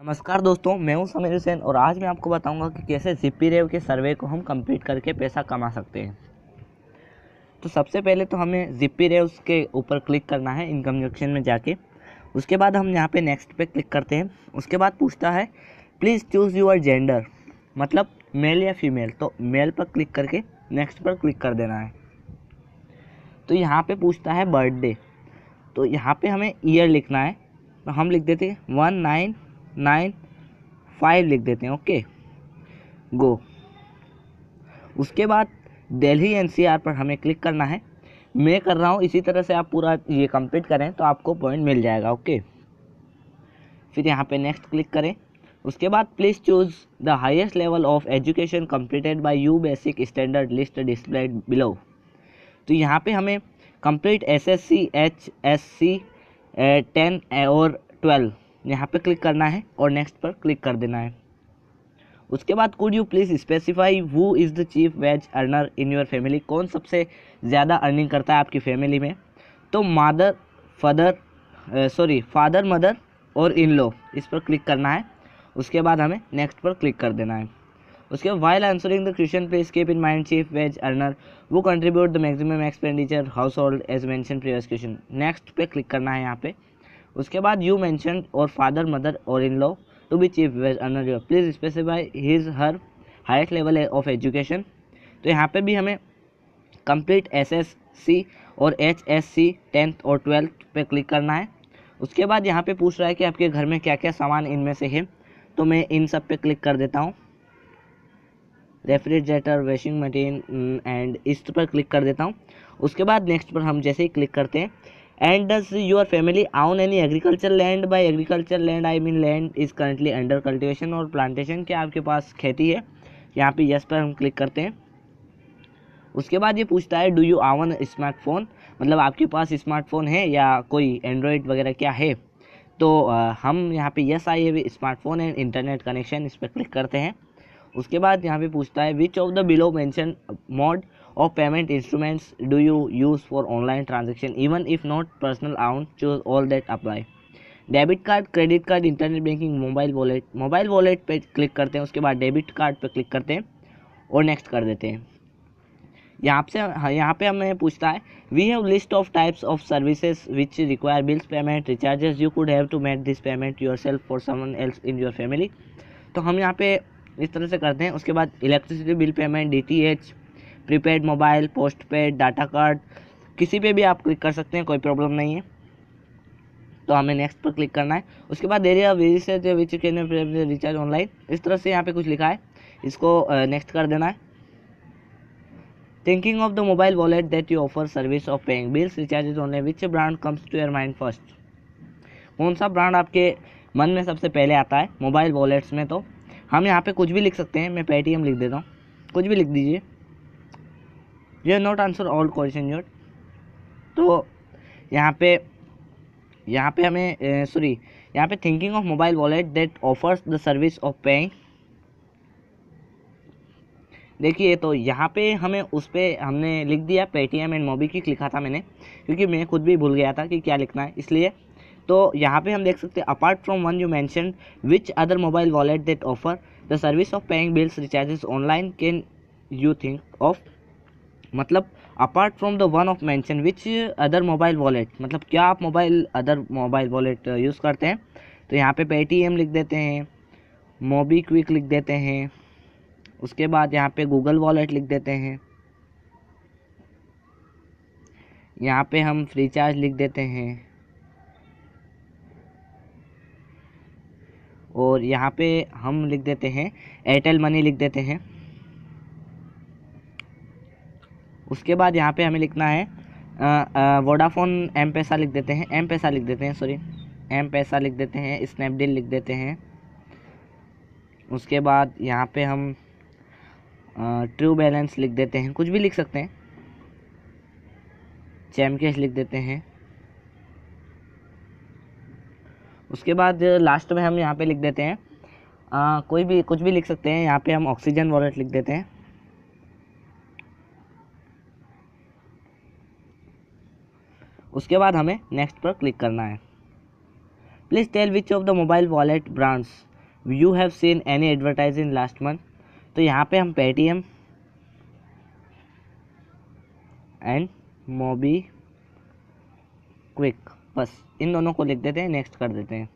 नमस्कार दोस्तों, मैं हूं समीर हुसैन और आज मैं आपको बताऊंगा कि कैसे ज़िप्पीरेव के सर्वे को हम कंप्लीट करके पैसा कमा सकते हैं। तो सबसे पहले तो हमें ज़िप्पीरेव के ऊपर क्लिक करना है इनकम सेक्शन में जाके। उसके बाद हम यहां पे नेक्स्ट पे क्लिक करते हैं। उसके बाद पूछता है प्लीज़ चूज़ योर जेंडर, मतलब मेल या फीमेल। तो मेल पर क्लिक करके नेक्स्ट पर क्लिक कर देना है। तो यहाँ पर पूछता है बर्थडे, तो यहाँ पर हमें ईयर लिखना है। तो हम लिख देते हैं 1995 लिख देते हैं। ओके, गो। उसके बाद दिल्ली एनसीआर पर हमें क्लिक करना है। मैं कर रहा हूँ, इसी तरह से आप पूरा ये कंप्लीट करें तो आपको पॉइंट मिल जाएगा। ओके, फिर यहाँ पे नेक्स्ट क्लिक करें। उसके बाद please choose the highest level of education completed by you basic standard list displayed below. तो यहाँ पे हमें कंप्लीट एसएससी, एचएससी 10 और 12 यहाँ पे क्लिक करना है और नेक्स्ट पर क्लिक कर देना है। उसके बाद could you please specify who is the chief wage earner in your family. कौन सबसे ज़्यादा अर्निंग करता है आपकी फैमिली में। तो फादर मदर और इन लॉ, इस पर क्लिक करना है। उसके बाद हमें नेक्स्ट पर क्लिक कर देना है। उसके बाद while answering the question please keep in mind chief wage earner वो contribute the maximum expenditure household as mention previous question. Next पे क्लिक करना है यहाँ पे। उसके बाद यू मेंशन और फादर मदर और in law to be chief wage earner, please specify his her highest level of education. तो यहाँ पे भी हमें कंप्लीट एसएससी और एचएससी 10th और 12th पे क्लिक करना है। उसके बाद यहाँ पे पूछ रहा है कि आपके घर में क्या क्या सामान इनमें से है। तो मैं इन सब पे क्लिक कर देता हूँ, रेफ्रिजरेटर, वॉशिंग मशीन एंड इस पर क्लिक कर देता हूँ। उसके बाद नेक्स्ट पर हम जैसे ही क्लिक करते हैं, एंड डज योर फैमिली आउन any agriculture land. Bye agriculture land I mean land is currently under cultivation और प्लांटेशन। क्या आपके पास खेती है। यहाँ पे यस पर हम क्लिक करते हैं। उसके बाद ये पूछता है डू यू आवन स्मार्टफोन, मतलब आपके पास स्मार्टफोन है या कोई एंड्रॉयड वगैरह क्या है। तो हम यहाँ पे यस आई है स्मार्टफोन एंड इंटरनेट कनेक्शन, इस पर क्लिक करते हैं। उसके बाद यहाँ पे पूछता है विच of the below mention mode of payment instruments do you use for online transaction even if not personal account, choose all that apply. Debit card, credit card, internet banking, mobile wallet. Mobile wallet पे click करते हैं। उसके बाद debit card पे click करते हैं और next कर देते हैं। यहाँ पे हमें पूछता है we have list of types of services which require bills payment recharges, you could have to make this payment yourself for someone else in your family. तो हम यहाँ पे इस तरह से करते हैं। उसके बाद electricity bill payment, DTH, prepaid mobile, post paid, data card, किसी पे भी आप क्लिक कर सकते हैं, कोई प्रॉब्लम नहीं है। तो हमें नेक्स्ट पर क्लिक करना है। उसके बाद area which can recharge online, इस तरह से यहाँ पे कुछ लिखा है, इसको नेक्स्ट कर देना है। Thinking of the mobile wallet that you offer service of paying bills recharges online, which brand comes to your mind first. कौन सा ब्रांड आपके मन में सबसे पहले आता है मोबाइल वॉलेट्स में। तो हम यहाँ पे कुछ भी लिख सकते हैं, मैं पेटीएम लिख देता हूँ, कुछ भी लिख दीजिए। You not answer all question your. तो यहाँ पे हमें यहाँ पे thinking of mobile wallet that offers the service of paying. देखिए, तो यहाँ पे हमें उस पर हमने लिख दिया पेटीएम एंड मोबीक्विक लिखा था मैंने, क्योंकि मैं खुद भी भूल गया था कि क्या लिखना है, इसलिए। तो यहाँ पे हम देख सकते हैं apart from one you mention which other mobile wallet that offer the service of paying bills recharges online can you think of, मतलब apart from the one of mention which other mobile wallet, मतलब क्या आप other mobile wallet use करते हैं। तो यहाँ पे Paytm लिख देते हैं, मोबीक्विक लिख देते हैं। उसके बाद यहाँ पे गूगल वॉलेट लिख देते हैं। यहाँ पे हम फ्रीचार्ज लिख देते हैं और यहाँ पे हम लिख देते हैं एयरटेल मनी लिख देते हैं। उसके बाद यहाँ पे हमें लिखना है वोडाफोन एम पैसा लिख देते हैं, एम पैसा लिख देते हैं, स्नैपडील लिख देते हैं। उसके बाद यहाँ पे हम ट्रू बैलेंस लिख देते हैं, कुछ भी लिख सकते हैं, चैमकेश लिख देते हैं। उसके बाद लास्ट में हम यहाँ पे लिख देते हैं कुछ भी लिख सकते हैं। यहाँ पे हम ऑक्सीजन वॉलेट लिख देते हैं। उसके बाद हमें नेक्स्ट पर क्लिक करना है। Please tell which of the mobile wallet brands you have seen any advertise in last month, तो यहाँ पे हम पेटीएम एंड मोबी क्विक, बस इन दोनों को लिख देते हैं, नेक्स्ट कर देते हैं।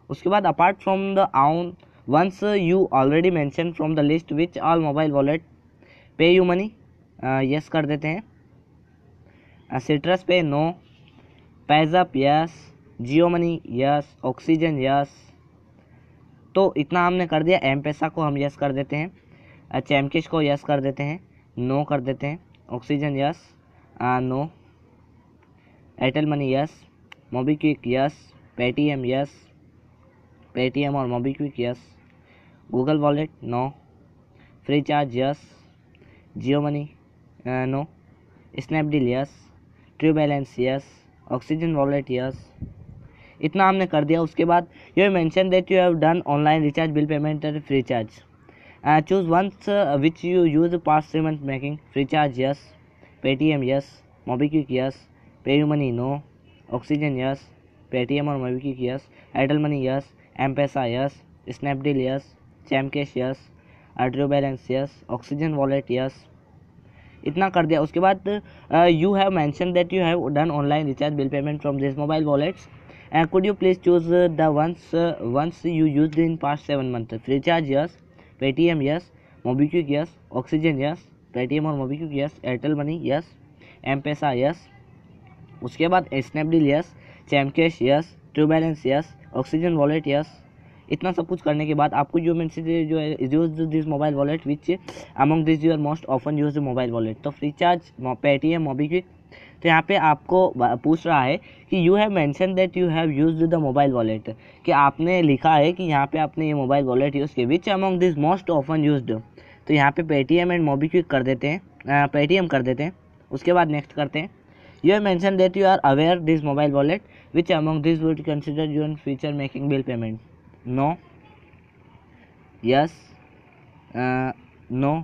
उसके बाद apart from the own ones you already mention from the list which all mobile wallet PayUmoney, yes कर देते हैं। Citrus Pay no, PayZapp yes, Jio money yes, Oxigen yes, तो इतना हमने कर दिया। एम पैसा को हम यस कर देते हैं, चैमकिश को यस कर देते हैं, नो कर देते हैं, Oxigen yes, no, Airtel money yes, MobiKwik yes, Paytm yes, Paytm और MobiKwik yes, Google wallet no, FreeCharge yes, Jio money no, Snapdeal yes, true balance yes, Oxigen wallet yes, इतना हमने कर दिया। उसके बाद you mention that you have done online recharge, bill payment and FreeCharge, choose ones which you use past 3 months making, FreeCharge yes, Paytm yes, MobiKwik yes, PayU money no, Oxigen yes, Paytm और MobiKwik yes, Airtel money yes, M Pesa yes, Snapdeal yes, चैमकैश yes, true balance yes, Oxigen wallet yes, इतना कर दिया। उसके बाद you have mention that you have done online recharge, bill payment from this mobile wallets, could you please choose the ones you used in past 7 months, free charge yes, Paytm yes, MobiKwik yes, Oxigen yes, Paytm और MobiKwik yes, Airtel money yes, M Pesa yes, उसके बाद Snapdeal yes, चैमकैश yes, true balance yes, Oxigen wallet yes, इतना सब कुछ करने के बाद आपको जो मेंशन जो है use this mobile wallet which among this your most often use mobile wallet, तो फ्री चार्ज, पेटीएम, मोबीक्विक। तो यहाँ पे आपको पूछ रहा है कि you have mention that you have used the mobile wallet, कि आपने लिखा है कि यहाँ पे आपने ये मोबाइल वॉलेट यूज़ किया, विच among this most often used, तो यहाँ पे पेटीएम एंड मोबीक्विक कर देते हैं, पेटीएम कर देते हैं। उसके बाद नेक्स्ट करते हैं, you have mention that you are aware this mobile wallet which among this would consider you in future making bill payment, no, yes, no,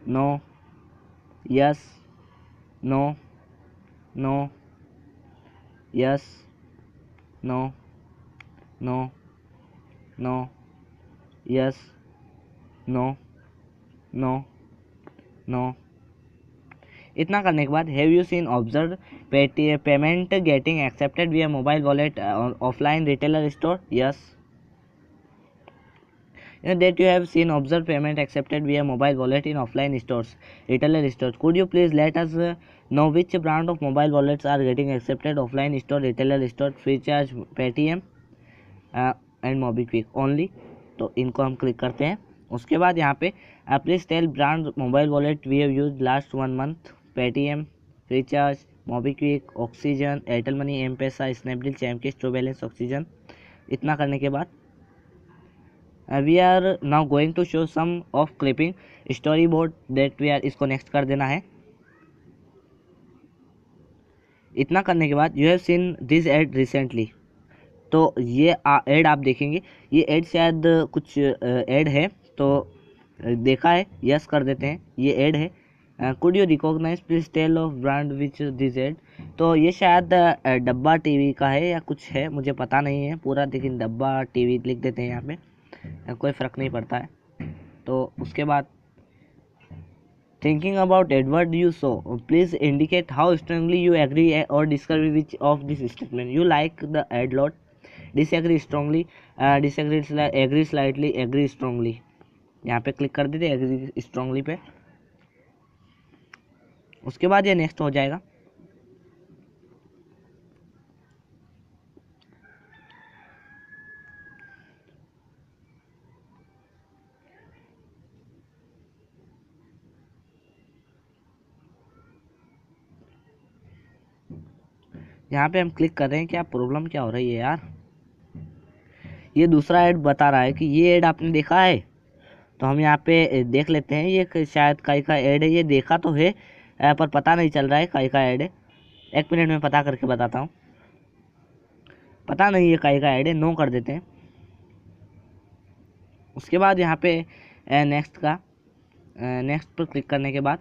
no, yes, no, no, yes, no, no, no, yes, no, no, no, इतना करने के बाद have you seen observe payment getting accepted via mobile wallet offline retailer store, yes, that you have seen observe payment accepted via mobile wallet in offline stores, retailer stores, could you please let us know which brand of mobile wallets are getting accepted offline store, retailer store, free charge, Paytm and MobiKwik only, तो इनको हम click करते हैं। उसके बाद यहाँ पे please tell brand mobile wallet we have use last 1 month, Paytm, FreeCharge, MobiKwik, Oxigen, Airtel money, M Pesa, Snapdeal, चैमकिश, ट्रू बैलेंस, ऑक्सीजन, इतना करने के बाद we are now going to show some of clipping storyboard that we are, इसको next कर देना है। इतना करने के बाद you have seen this ad recently, तो ये एड आप देखेंगे, ये एड शायद कुछ एड है, तो देखा है, यस कर देते हैं, ये एड है। Could you recognise please tell of brand which this ad, तो ये शायद डब्बा टीवी का है या कुछ है, मुझे पता नहीं है पूरा, लेकिन डब्बा टीवी लिख देते हैं यहाँ पे, कोई फ़र्क नहीं पड़ता है। तो उसके बाद thinking about advert you saw, please indicate how strongly you agree और disagree which of this statement, you like the ad lot, disagree strongly, disagree, agree slightly, agree strongly, यहाँ पे क्लिक कर देते एग्री स्ट्रांगली पे। उसके बाद ये next हो जाएगा। यहाँ पे हम क्लिक कर रहे हैं, क्या प्रॉब्लम क्या हो रही है यार, ये दूसरा ऐड बता रहा है कि ये ऐड आपने देखा है, तो हम यहाँ पे देख लेते हैं, ये शायद काई का ऐड है, ये देखा तो है पर पता नहीं चल रहा है काई का ऐड है, 1 मिनट में पता करके बताता हूँ, पता नहीं ये काई का ऐड है, नो कर देते हैं। उसके बाद यहाँ पे नेक्स्ट पर क्लिक करने के बाद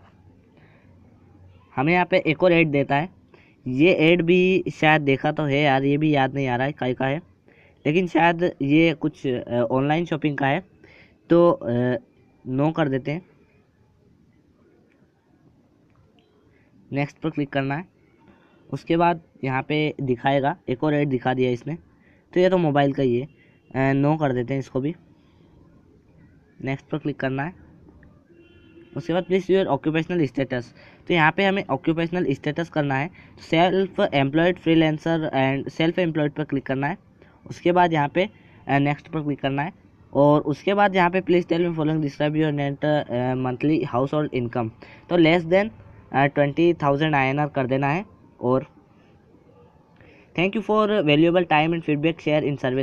हमें यहाँ पे एक और ऐड देता है, ये ऐड भी शायद देखा तो है यार, ये भी याद नहीं आ रहा है काई का है, लेकिन शायद ये कुछ ऑनलाइन शॉपिंग का है, तो नो कर देते हैं। नेक्स्ट पर क्लिक करना है। उसके बाद यहाँ पे दिखाएगा, एक और ऐड दिखा दिया इसने, तो ये तो मोबाइल का ही है, नो कर देते हैं इसको भी। नेक्स्ट पर क्लिक करना है। उसके बाद प्लीज योर ऑक्यूपेशनल स्टेटस, तो यहाँ पे हमें ऑक्यूपेशनल स्टेटस करना है। Self employed, freelancer and self employed पर क्लिक करना है। उसके बाद यहाँ पे नेक्स्ट पर क्लिक करना है, और उसके बाद यहाँ पे please tell me following describe your net monthly household income, तो लेस देन 20,000 INR कर देना है। और thank you for valuable time and feedback share in service.